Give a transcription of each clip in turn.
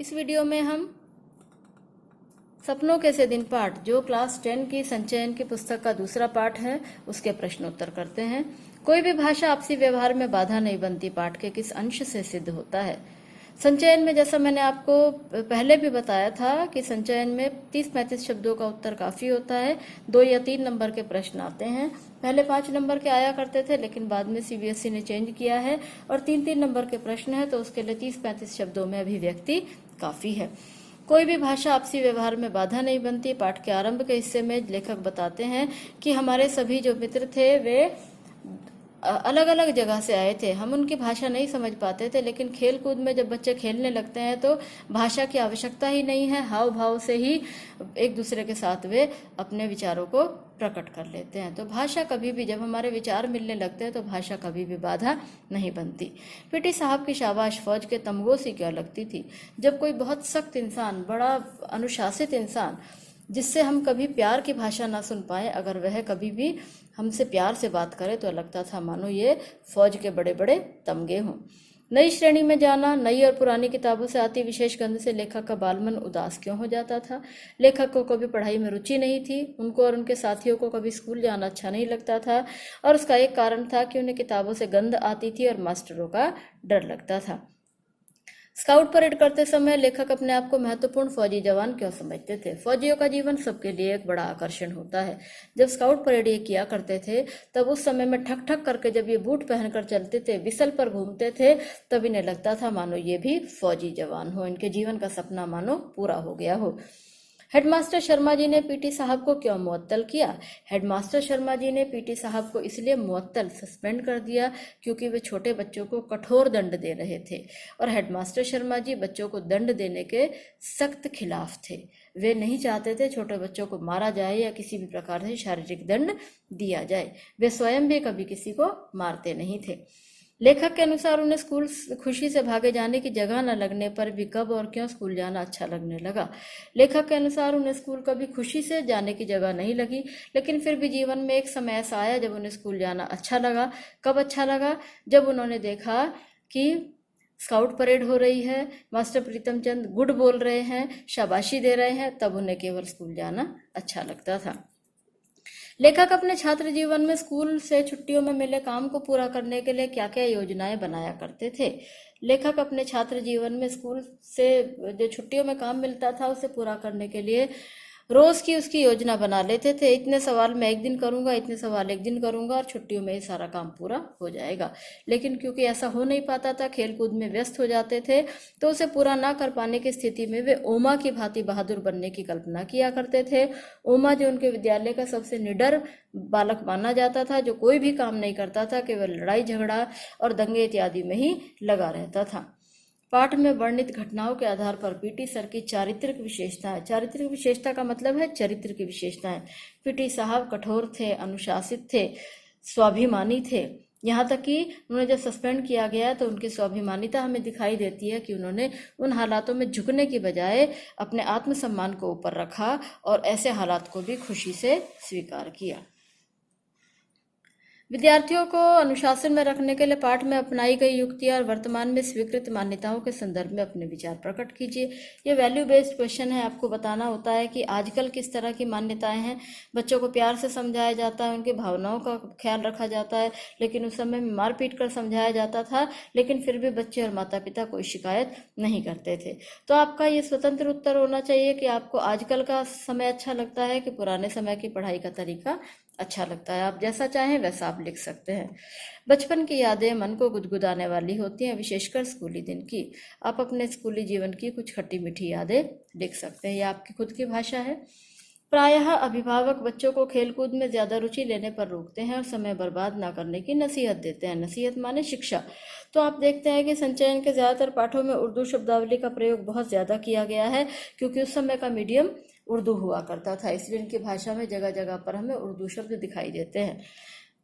इस वीडियो में हम सपनों के से दिन पाठ जो क्लास 10 की संचयन की पुस्तक का दूसरा पाठ है उसके प्रश्नोत्तर करते हैं। कोई भी भाषा आपसी व्यवहार में बाधा नहीं बनती पाठ के किस अंश से सिद्ध होता है। संचयन में जैसा मैंने आपको पहले भी बताया था कि संचयन में 30-35 शब्दों का उत्तर काफी होता है। 2 या 3 नंबर के प्रश्न आते हैं। पहले 5 नंबर के आया करते थे लेकिन बाद में सीबीएसई ने चेंज किया है और 3-3 नंबर के प्रश्न है तो उसके लिए 30-35 शब्दों में अभिव्यक्ति काफी है। कोई भी भाषा आपसी व्यवहार में बाधा नहीं बनती। पाठ के आरंभ के हिस्से में लेखक बताते हैं कि हमारे सभी जो मित्र थे वे अलग अलग जगह से आए थे। हम उनकी भाषा नहीं समझ पाते थे, लेकिन खेल कूद में जब बच्चे खेलने लगते हैं तो भाषा की आवश्यकता ही नहीं है। हाव भाव से ही एक दूसरे के साथ वे अपने विचारों को प्रकट कर लेते हैं। तो भाषा कभी भी, जब हमारे विचार मिलने लगते हैं तो भाषा कभी भी बाधा नहीं बनती। पीटी साहब की शाबाश फौज के तमगों से क्या लगती थी। जब कोई बहुत सख्त इंसान, बड़ा अनुशासित इंसान, जिससे हम कभी प्यार की भाषा ना सुन पाए, अगर वह कभी भी हमसे प्यार से बात करे तो लगता था मानो ये फौज के बड़े बड़े तमगे हों। नई श्रेणी में जाना, नई और पुरानी किताबों से आती विशेष गंध से लेखक का बालमन उदास क्यों हो जाता था। लेखक को कभी पढ़ाई में रुचि नहीं थी। उनको और उनके साथियों को कभी स्कूल जाना अच्छा नहीं लगता था और उसका एक कारण था कि उन्हें किताबों से गंध आती थी और मास्टरों का डर लगता था। स्काउट परेड करते समय लेखक अपने आप को महत्वपूर्ण फौजी जवान क्यों समझते थे। फौजियों का जीवन सबके लिए एक बड़ा आकर्षण होता है। जब स्काउट परेड ये किया करते थे तब उस समय में ठक ठक करके जब ये बूट पहनकर चलते थे, बिसल पर घूमते थे, तब इन्हें लगता था मानो ये भी फौजी जवान हो, इनके जीवन का सपना मानो पूरा हो गया हो। हेडमास्टर शर्मा जी ने पीटी साहब को क्यों मुअत्तल किया। हेडमास्टर शर्मा जी ने पीटी साहब को इसलिए मुअत्तल, सस्पेंड कर दिया क्योंकि वे छोटे बच्चों को कठोर दंड दे रहे थे और हेडमास्टर शर्मा जी बच्चों को दंड देने के सख्त खिलाफ थे। वे नहीं चाहते थे छोटे बच्चों को मारा जाए या किसी भी प्रकार से शारीरिक दंड दिया जाए। वे स्वयं भी कभी किसी को मारते नहीं थे। लेखक के अनुसार उन्हें स्कूल खुशी से भागे जाने की जगह न लगने पर भी कब और क्यों स्कूल जाना अच्छा लगने लगा। लेखक के अनुसार उन्हें स्कूल कभी खुशी से जाने की जगह नहीं लगी, लेकिन फिर भी जीवन में एक समय ऐसा आया जब उन्हें स्कूल जाना अच्छा लगा। कब अच्छा लगा? जब उन्होंने देखा कि स्काउट परेड हो रही है, मास्टर प्रीतम चंद गुड बोल रहे हैं, शाबाशी दे रहे हैं, तब उन्हें केवल स्कूल जाना अच्छा लगता था। लेखक अपने छात्र जीवन में स्कूल से छुट्टियों में मिले काम को पूरा करने के लिए क्या क्या योजनाएं बनाया करते थे। लेखक अपने छात्र जीवन में स्कूल से जो छुट्टियों में काम मिलता था उसे पूरा करने के लिए रोज की उसकी योजना बना लेते थे। इतने सवाल मैं एक दिन करूंगा, इतने सवाल एक दिन करूंगा और छुट्टियों में ये सारा काम पूरा हो जाएगा। लेकिन क्योंकि ऐसा हो नहीं पाता था, खेल कूद में व्यस्त हो जाते थे, तो उसे पूरा ना कर पाने की स्थिति में वे ओमा की भांति बहादुर बनने की कल्पना किया करते थे। ओमा जो उनके विद्यालय का सबसे निडर बालक माना जाता था, जो कोई भी काम नहीं करता था, केवल लड़ाई झगड़ा और दंगे इत्यादि में ही लगा रहता था। पाठ में वर्णित घटनाओं के आधार पर पीटी सर की चारित्रिक विशेषताएं। चारित्रिक विशेषता का मतलब है चरित्र की विशेषताएं। पीटी साहब कठोर थे, अनुशासित थे, स्वाभिमानी थे। यहाँ तक कि उन्हें जब सस्पेंड किया गया तो उनकी स्वाभिमानिता हमें दिखाई देती है कि उन्होंने उन हालातों में झुकने की बजाय अपने आत्मसम्मान को ऊपर रखा और ऐसे हालात को भी खुशी से स्वीकार किया। विद्यार्थियों को अनुशासन में रखने के लिए पाठ में अपनाई गई युक्तियां और वर्तमान में स्वीकृत मान्यताओं के संदर्भ में अपने विचार प्रकट कीजिए। ये वैल्यू बेस्ड क्वेश्चन है। आपको बताना होता है कि आजकल किस तरह की मान्यताएं हैं। बच्चों को प्यार से समझाया जाता है, उनकी भावनाओं का ख्याल रखा जाता है, लेकिन उस समय में मार पीट कर समझाया जाता था, लेकिन फिर भी बच्चे और माता पिता कोई शिकायत नहीं करते थे। तो आपका ये स्वतंत्र उत्तर होना चाहिए कि आपको आजकल का समय अच्छा लगता है कि पुराने समय की पढ़ाई का तरीका अच्छा लगता है। आप जैसा चाहें वैसा आप लिख सकते हैं। बचपन की यादें मन को गुदगुदाने वाली होती हैं, विशेषकर स्कूली दिन की। आप अपने स्कूली जीवन की कुछ खट्टी मीठी यादें लिख सकते हैं। यह आपकी खुद की भाषा है। प्रायः अभिभावक बच्चों को खेलकूद में ज्यादा रुचि लेने पर रोकते हैं और समय बर्बाद ना करने की नसीहत देते हैं। नसीहत माने शिक्षा। तो आप देखते हैं कि संचयन के ज्यादातर पाठों में उर्दू शब्दावली का प्रयोग बहुत ज्यादा किया गया है, क्योंकि उस समय का मीडियम उर्दू हुआ करता था, इसलिए इनकी भाषा में जगह जगह पर हमें उर्दू शब्द दिखाई देते हैं।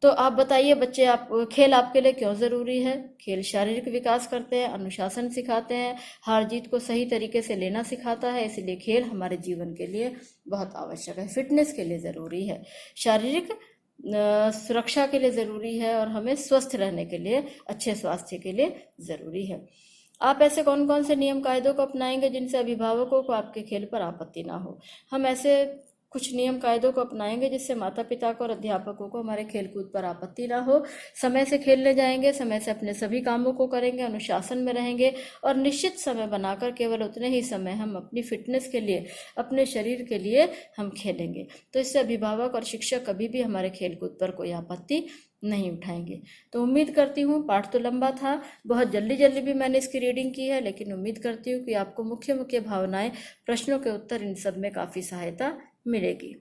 तो आप बताइए बच्चे, आप खेल आपके लिए क्यों ज़रूरी है। खेल शारीरिक विकास करते हैं, अनुशासन सिखाते हैं, हार जीत को सही तरीके से लेना सिखाता है, इसलिए खेल हमारे जीवन के लिए बहुत आवश्यक है। फिटनेस के लिए ज़रूरी है, शारीरिक सुरक्षा के लिए ज़रूरी है और हमें स्वस्थ रहने के लिए, अच्छे स्वास्थ्य के लिए ज़रूरी है। आप ऐसे कौन कौन से नियम कायदों को अपनाएंगे जिनसे अभिभावकों को आपके खेल पर आपत्ति ना हो? हम ऐसे कुछ नियम कायदों को अपनाएंगे जिससे माता पिता को और अध्यापकों को हमारे खेल कूद पर आपत्ति ना हो। समय से खेलने जाएंगे, समय से अपने सभी कामों को करेंगे, अनुशासन में रहेंगे और निश्चित समय बनाकर केवल उतने ही समय हम अपनी फिटनेस के लिए, अपने शरीर के लिए हम खेलेंगे। तो इससे अभिभावक और शिक्षक कभी भी हमारे खेल कूद पर कोई आपत्ति नहीं उठाएंगे। तो उम्मीद करती हूँ, पाठ तो लंबा था, बहुत जल्दी जल्दी भी मैंने इसकी रीडिंग की है, लेकिन उम्मीद करती हूँ कि आपको मुख्य मुख्य भावनाएं, प्रश्नों के उत्तर, इन सब में काफ़ी सहायता मिलेगी।